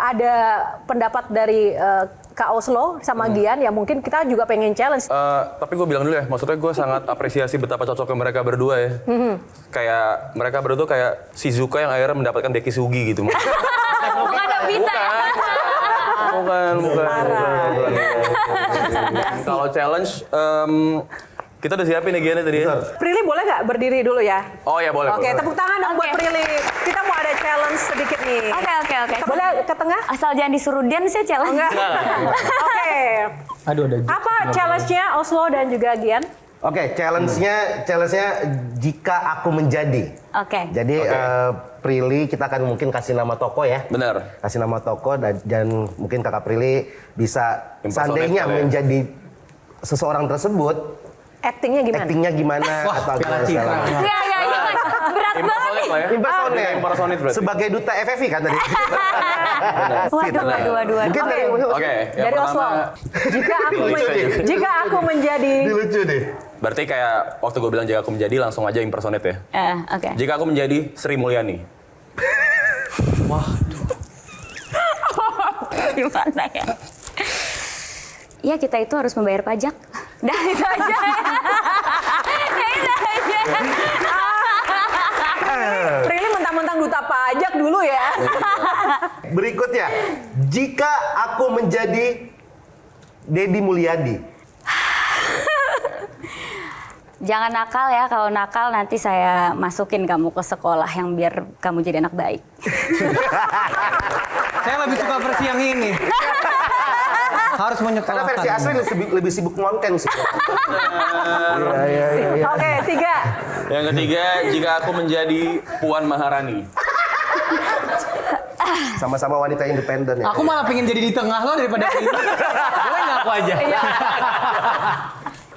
ada pendapat dari Kak Oslo sama Gian yang mungkin kita juga pengen challenge. Tapi gue bilang dulu ya, maksudnya gue sangat apresiasi betapa cocoknya mereka berdua ya. Kayak mereka berdua kayak Shizuka yang akhirnya mendapatkan Dekisugi gitu. Bukan Nobita ya? Bukan. Kalau challenge, kita udah siapin ya Gian tadi ya. Prilly boleh nggak berdiri dulu ya? Oh ya boleh. Oke, tepuk tangan dong buat Oke. Prilly. Kita mau ada challenge sedikit nih. Oke. Boleh ke tengah? Asal jangan disuruh Dian sih challenge. Enggak. Oke. Aduh, ada. Apa challenge-nya Oslo dan juga Gian? Oke, challenge-nya jika aku menjadi. Oke. Jadi Prilly kita akan mungkin kasih nama toko ya. Benar. Kasih nama toko dan mungkin Kakak Prilly bisa Impersonate seandainya kali ya. menjadi seseorang tersebut, Actingnya gimana? actingnya gimana atau gimana segala macam. Ya, berat banget nih. Impersonate lah ya. Impersonate. Impersonate berarti. Sebagai duta FFV kan tadi. Waduh. Mungkin dari Oke, yang Dari Oslo. pertama. Jika aku menjadi Ini lucu deh. Berarti kayak waktu gue bilang jika aku menjadi langsung aja impersonate ya. Oke. Jika aku menjadi Sri Mulyani. Gimana ya? Ya kita itu harus membayar pajak. Dah itu aja. Prilly mentang-mentang duta pajak dulu ya. Berikutnya, jika aku menjadi Deddy Mulyadi. Jangan nakal ya, kalau nakal nanti saya masukin kamu ke sekolah yang biar kamu jadi anak baik. Saya lebih suka versi yang ini. Harus Karena menyekolahkan. versi asli lebih sibuk ngonten sih. Iya. Oke, 3. Yang ketiga, jika aku menjadi Puan Maharani. Sama-sama wanita independen ya. Aku malah pengen jadi di tengah lo daripada ini. Boleh nggak aku aja?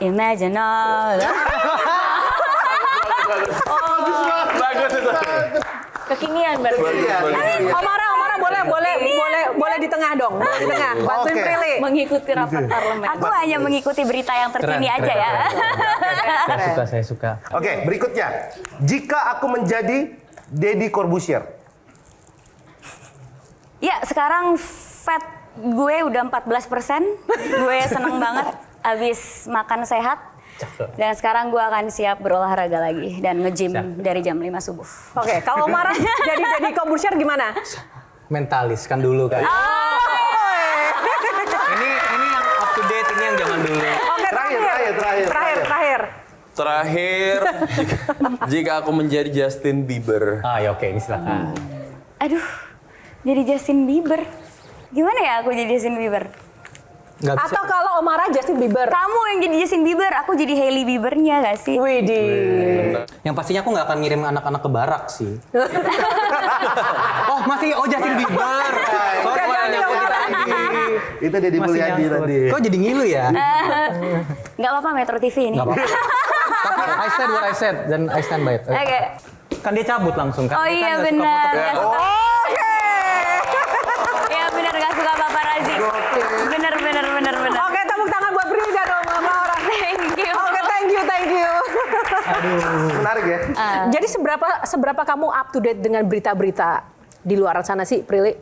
Imagine all. Bagus itu. Kekinian berarti. Omara boleh di tengah dong. Boleh di tengah. Bantuin Oke. Prilly. Mengikuti rapat parlemen. Aku hanya mengikuti berita yang terkini Keren, aja keren, ya. Saya suka. Oke, berikutnya. Jika aku menjadi Deddy Corbuzier. Ya, sekarang fat gue udah 14%. Gue seneng banget abis makan sehat. Dan sekarang gue akan siap berolahraga lagi dan nge-gym dari jam 5 subuh. Oke, kalau Omara jadi Corbuzier gimana? Mentalis kan dulu kan. Ini yang up to date, ini yang zaman dulu. Oke, terakhir. Terakhir, jika aku menjadi Justin Bieber. Ah ya oke, ini silakan. Aduh, jadi Justin Bieber. Gimana ya aku jadi Justin Bieber? Nggak bisa. Atau kalau Omara Justin Bieber. Kamu yang jadi Justin Bieber, aku jadi Hailey Biebernya gak sih? Widih. Yang pastinya aku nggak akan ngirim anak-anak ke barak sih. Justin Bieber. Sorry, Jangan, nyambut jangan. tadi. Itu Deddy Masih Mulyadi nyangkut. tadi. Kok jadi ngilu ya? Nggak apa-apa Metro TV ini. Nggak apa-apa. Tapi I said what I said dan I stand by it. Oke. Kan dia cabut langsung kan. Oh Dia iya kan nggak suka benar. foto. Nggak suka. Oke. Iya benar nggak suka paparazzi. Benar. Oke, tepuk tangan buat Prilly dan Omara. Thank you. Oke, thank you. Menarik ya. Jadi seberapa kamu up to date dengan berita-berita di luar sana sih, Prilly?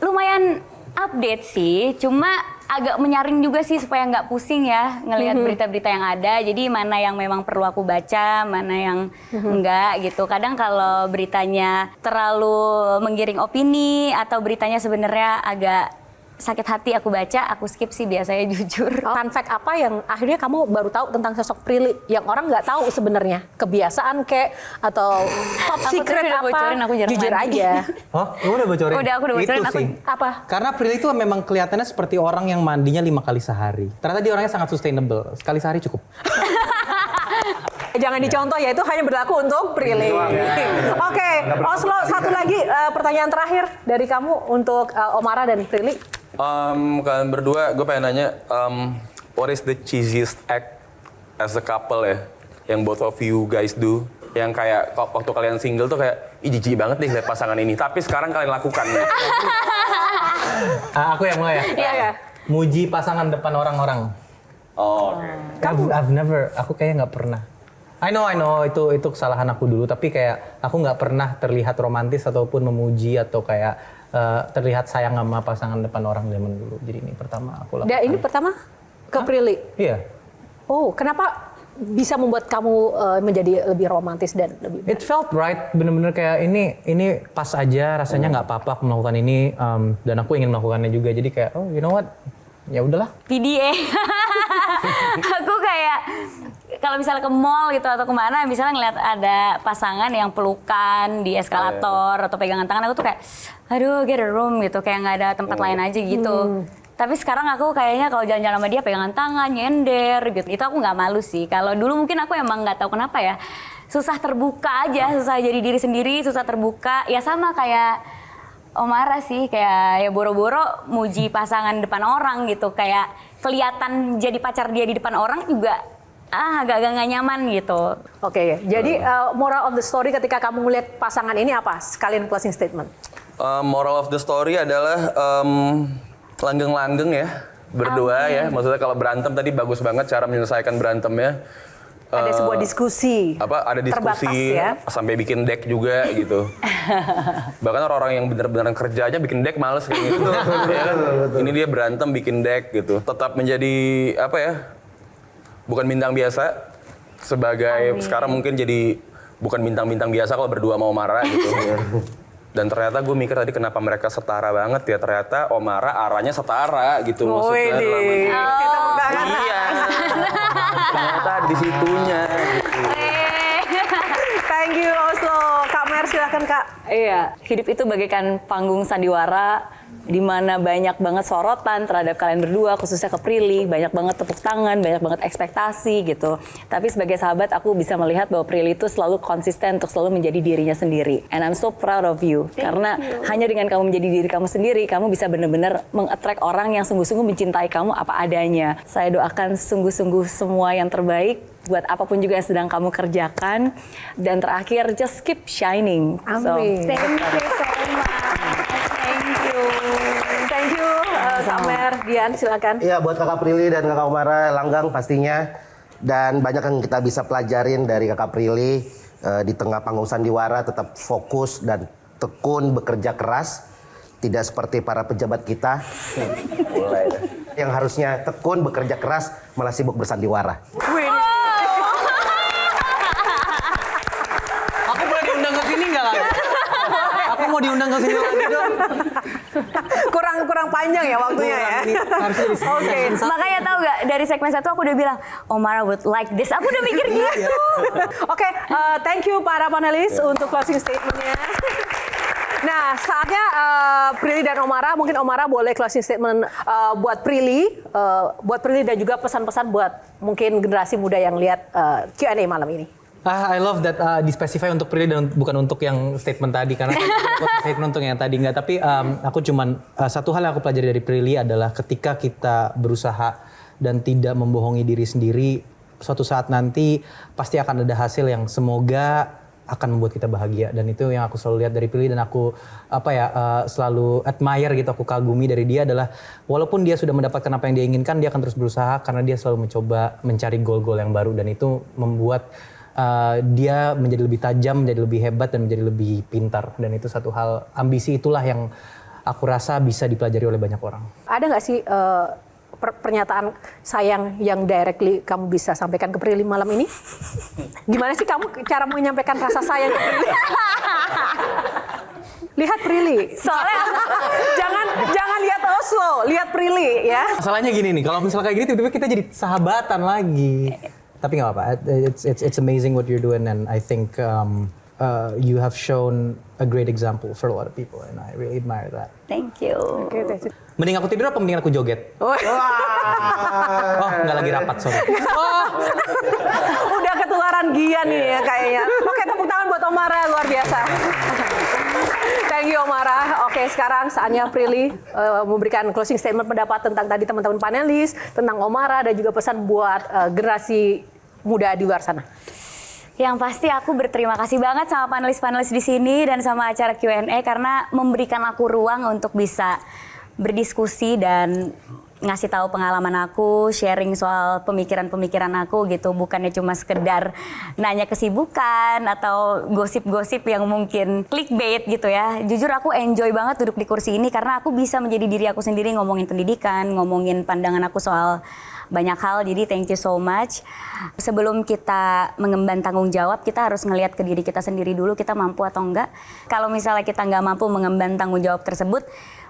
Lumayan update sih, cuma agak menyaring juga sih supaya nggak pusing ya ngelihat berita-berita yang ada. Jadi mana yang memang perlu aku baca, mana yang enggak gitu. Kadang kalau beritanya terlalu menggiring opini atau beritanya sebenarnya agak sakit hati aku baca, aku skip sih biasanya jujur. Fun fact apa yang akhirnya kamu baru tahu tentang sosok Prilly yang orang nggak tahu sebenarnya? Kebiasaan kek atau top Aku tuh secret udah apa? bocorin, aku jarang Jujur mandi. aja. Oh, lu udah bocorin? Udah, aku udah bocorin, Itu aku- sih. Apa? Karena Prilly itu memang kelihatannya seperti orang yang mandinya 5 kali sehari. Ternyata dia orangnya sangat sustainable. Sekali sehari cukup. Jangan dicontoh ya, itu hanya berlaku untuk Prilly. Oke, Oslo, satu lagi pertanyaan terakhir dari kamu untuk Omara dan Prilly. Kalian berdua, gue pengen nanya, what is the cheesiest act as a couple ya, yang both of you guys do, yang kayak waktu kalian single tuh kayak, ih jijik banget nih lihat pasangan ini, tapi sekarang kalian lakukan. Aku yang mulai ya? Iya. Muji pasangan depan orang-orang. Oh, I've never, aku kayaknya nggak pernah. I know, itu kesalahan aku dulu, tapi kayak aku nggak pernah terlihat romantis ataupun memuji atau kayak terlihat sayang sama pasangan depan orang zaman dulu. Jadi ini pertama aku lakukan. Dan ini pertama ke Prilly. Iya. Oh, kenapa bisa membuat kamu menjadi lebih romantis dan lebih? It felt right, bener-bener kayak ini pas aja, rasanya nggak apa-apa aku melakukan ini, dan aku ingin melakukannya juga. Jadi kayak, oh you know what, ya udahlah. PDA. Aku kayak kalau misalnya ke mall gitu atau kemana, misalnya ngeliat ada pasangan yang pelukan di eskalator atau pegangan tangan, aku tuh kayak, aduh get a room gitu, kayak nggak ada tempat lain aja gitu. Tapi sekarang aku kayaknya kalau jalan-jalan sama dia pegangan tangan, nyender gitu, itu aku nggak malu sih. Kalau dulu mungkin aku emang nggak tahu kenapa ya, susah terbuka aja, susah jadi diri sendiri, susah terbuka. Ya sama kayak Omara sih, kayak ya boro-boro muji pasangan depan orang gitu, kayak kelihatan jadi pacar dia di depan orang juga agak-agak nggak nyaman gitu. Oke, jadi moral of the story ketika kamu melihat pasangan ini apa? Sekalian closing statement. Moral of the story adalah langgeng-langgeng ya, berdua ya. Maksudnya kalau berantem tadi bagus banget cara menyelesaikan berantemnya. Ada sebuah diskusi. Ada diskusi terbatas, ya? sampai bikin deck juga gitu. Bahkan orang-orang yang benar-benar kerjanya bikin deck males kayak gitu. Ya kan? Ini dia berantem bikin deck gitu. Tetap menjadi apa ya? Bukan bintang biasa. Sebagai sekarang mungkin jadi bukan bintang-bintang biasa kalau berdua mau marah gitu. Dan ternyata gue mikir tadi kenapa mereka setara banget ya. Ternyata Omara arahnya setara gitu maksudnya. Iya. Ternyata di situnya gitu. Thank you Oslo. Kak Mer silakan Kak. Iya, hidup itu bagaikan panggung sandiwara di mana banyak banget sorotan terhadap kalian berdua, khususnya ke Prilly, banyak banget tepuk tangan, banyak banget ekspektasi gitu. Tapi sebagai sahabat aku bisa melihat bahwa Prilly itu selalu konsisten untuk selalu menjadi dirinya sendiri. And I'm so proud of you. Karena hanya dengan kamu menjadi diri kamu sendiri, kamu bisa benar-benar meng-attract orang yang sungguh-sungguh mencintai kamu apa adanya. Saya doakan sungguh-sungguh semua yang terbaik buat apapun juga yang sedang kamu kerjakan. Dan terakhir, just keep shining. Amin. Thank you so much. Thank you. Thank you Kak Mer. Dian silakan. Iya, buat Kakak Prilly dan Kakak Omara, langgang pastinya. Dan banyak yang kita bisa pelajarin dari Kakak Prilly. Di tengah panggung sandiwara tetap fokus dan tekun bekerja keras. Tidak seperti para pejabat kita. Yang harusnya tekun bekerja keras malah sibuk bersandiwara. Aku boleh diundang ke sini nggak lagi? Aku mau diundang ke sini lagi dong. Kurang panjang ya waktunya ya. Oke, makanya tahu gak dari segmen 1 aku udah bilang Omara would like this. Aku udah mikir gitu. Oke, thank you para panelis untuk closing statementnya. Nah, saatnya Prilly dan Omara, mungkin Omara boleh closing statement buat Prilly dan juga pesan-pesan buat mungkin generasi muda yang lihat Q&A malam ini. I love that dispesify untuk Prilly dan bukan untuk yang statement tadi karena statement untuk yang tadi enggak, tapi aku cuman satu hal yang aku pelajari dari Prilly adalah ketika kita berusaha dan tidak membohongi diri sendiri, suatu saat nanti pasti akan ada hasil yang semoga akan membuat kita bahagia. Dan itu yang aku selalu lihat dari Prilly dan aku selalu admire gitu, aku kagumi dari dia adalah walaupun dia sudah mendapatkan apa yang dia inginkan, dia akan terus berusaha karena dia selalu mencoba mencari goal-goal yang baru dan itu membuat dia menjadi lebih tajam, menjadi lebih hebat dan menjadi lebih pintar. Dan itu satu hal, ambisi itulah yang aku rasa bisa dipelajari oleh banyak orang. Ada nggak sih pernyataan sayang yang directly kamu bisa sampaikan ke Prilly malam ini? Gimana sih kamu cara menyampaikan rasa sayang ke Prilly? Lihat Prilly. Soalnya jangan lihat Oslo, lihat Prilly ya. Masalahnya gini nih, kalau misalnya kayak gini tiba-tiba kita jadi sahabatan lagi. Tapi nggak apa-apa. It's amazing what you're doing, and I think you have shown a great example for a lot of people, and I really admire that. Thank you. Mending aku tidur apa mending aku joget? Oh, nggak lagi rapat, sorry. Udah ketularan Gian nih ya kayaknya. Oke, tepuk tangan buat Omara, luar biasa. Thank you Omara. Oke, sekarang saatnya Prilly memberikan closing statement pendapat tentang tadi teman-teman panelis, tentang Omara dan juga pesan buat generasi muda di luar sana. Yang pasti aku berterima kasih banget sama panelis-panelis di sini dan sama acara Q&A karena memberikan aku ruang untuk bisa berdiskusi dan ngasih tahu pengalaman aku, sharing soal pemikiran-pemikiran aku gitu, bukannya cuma sekedar nanya kesibukan atau gosip-gosip yang mungkin clickbait gitu ya. Jujur aku enjoy banget duduk di kursi ini karena aku bisa menjadi diri aku sendiri, ngomongin pendidikan, ngomongin pandangan aku soal banyak hal. Jadi thank you so much. Sebelum kita mengemban tanggung jawab, kita harus ngelihat ke diri kita sendiri dulu, kita mampu atau enggak. Kalau misalnya kita nggak mampu mengemban tanggung jawab tersebut,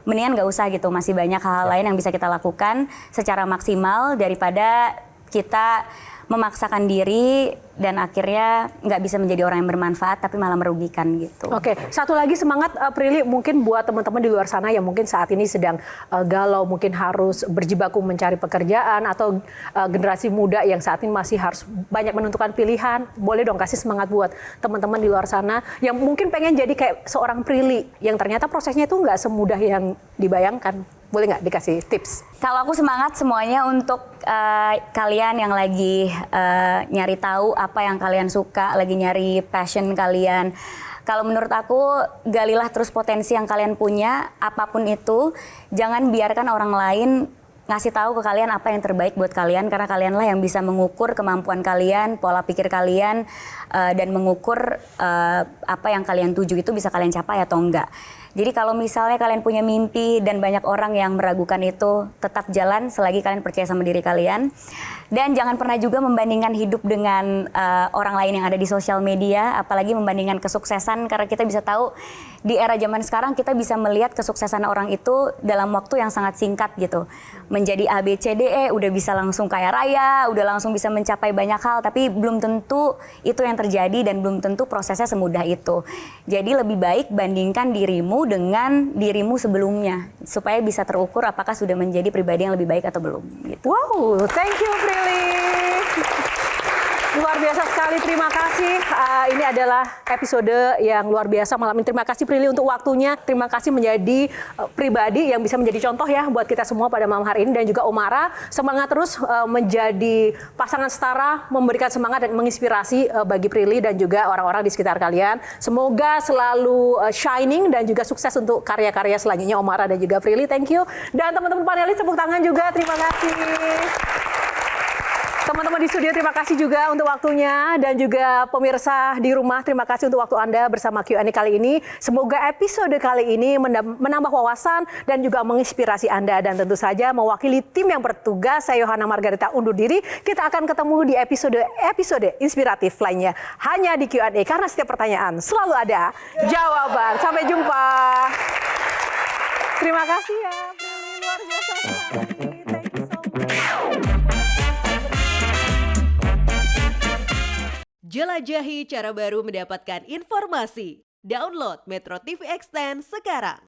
mendingan nggak usah gitu. Masih banyak hal-hal lain yang bisa kita lakukan secara maksimal daripada kita memaksakan diri dan akhirnya nggak bisa menjadi orang yang bermanfaat tapi malah merugikan gitu. Oke, satu lagi semangat Prilly mungkin buat teman-teman di luar sana yang mungkin saat ini sedang galau, mungkin harus berjibaku mencari pekerjaan atau generasi muda yang saat ini masih harus banyak menentukan pilihan. Boleh dong kasih semangat buat teman-teman di luar sana yang mungkin pengen jadi kayak seorang Prilly yang ternyata prosesnya itu nggak semudah yang dibayangkan. Boleh nggak dikasih tips? Kalau aku semangat semuanya untuk kalian yang lagi nyari tahu apa yang kalian suka, lagi nyari passion kalian. Kalau menurut aku, galilah terus potensi yang kalian punya, apapun itu. Jangan biarkan orang lain ngasih tahu ke kalian apa yang terbaik buat kalian, karena kalianlah yang bisa mengukur kemampuan kalian, pola pikir kalian, dan mengukur apa yang kalian tuju itu bisa kalian capai atau enggak. Jadi kalau misalnya kalian punya mimpi dan banyak orang yang meragukan itu, tetap jalan selagi kalian percaya sama diri kalian. Dan jangan pernah juga membandingkan hidup dengan orang lain yang ada di sosial media, apalagi membandingkan kesuksesan, karena kita bisa tahu di era zaman sekarang kita bisa melihat kesuksesan orang itu dalam waktu yang sangat singkat gitu. Menjadi A, B, C, D, E, udah bisa langsung kaya raya, udah langsung bisa mencapai banyak hal, tapi belum tentu itu yang terjadi dan belum tentu prosesnya semudah itu. Jadi lebih baik bandingkan dirimu dengan dirimu sebelumnya supaya bisa terukur apakah sudah menjadi pribadi yang lebih baik atau belum gitu. Wow, thank you Prilly. Luar biasa sekali, terima kasih. Ini adalah episode yang luar biasa malam ini. Terima kasih Prilly untuk waktunya. Terima kasih menjadi pribadi yang bisa menjadi contoh ya buat kita semua pada malam hari ini. Dan juga Omara, semangat terus menjadi pasangan setara, memberikan semangat dan menginspirasi bagi Prilly dan juga orang-orang di sekitar kalian. Semoga selalu shining dan juga sukses untuk karya-karya selanjutnya Omara dan juga Prilly. Thank you. Dan teman-teman panelis tepuk tangan juga. Terima kasih. Teman-teman di studio, terima kasih juga untuk waktunya. Dan juga pemirsa di rumah, terima kasih untuk waktu Anda bersama Q&A kali ini. Semoga episode kali ini menambah wawasan dan juga menginspirasi Anda. Dan tentu saja mewakili tim yang bertugas, saya Yohana Margarita undur diri. Kita akan ketemu di episode inspiratif lainnya. Hanya di Q&A, karena setiap pertanyaan selalu ada jawaban. Sampai jumpa. Terima kasih ya, luar biasa sekali. Thank you so much. Jelajahi cara baru mendapatkan informasi. Download Metro TV Extend sekarang.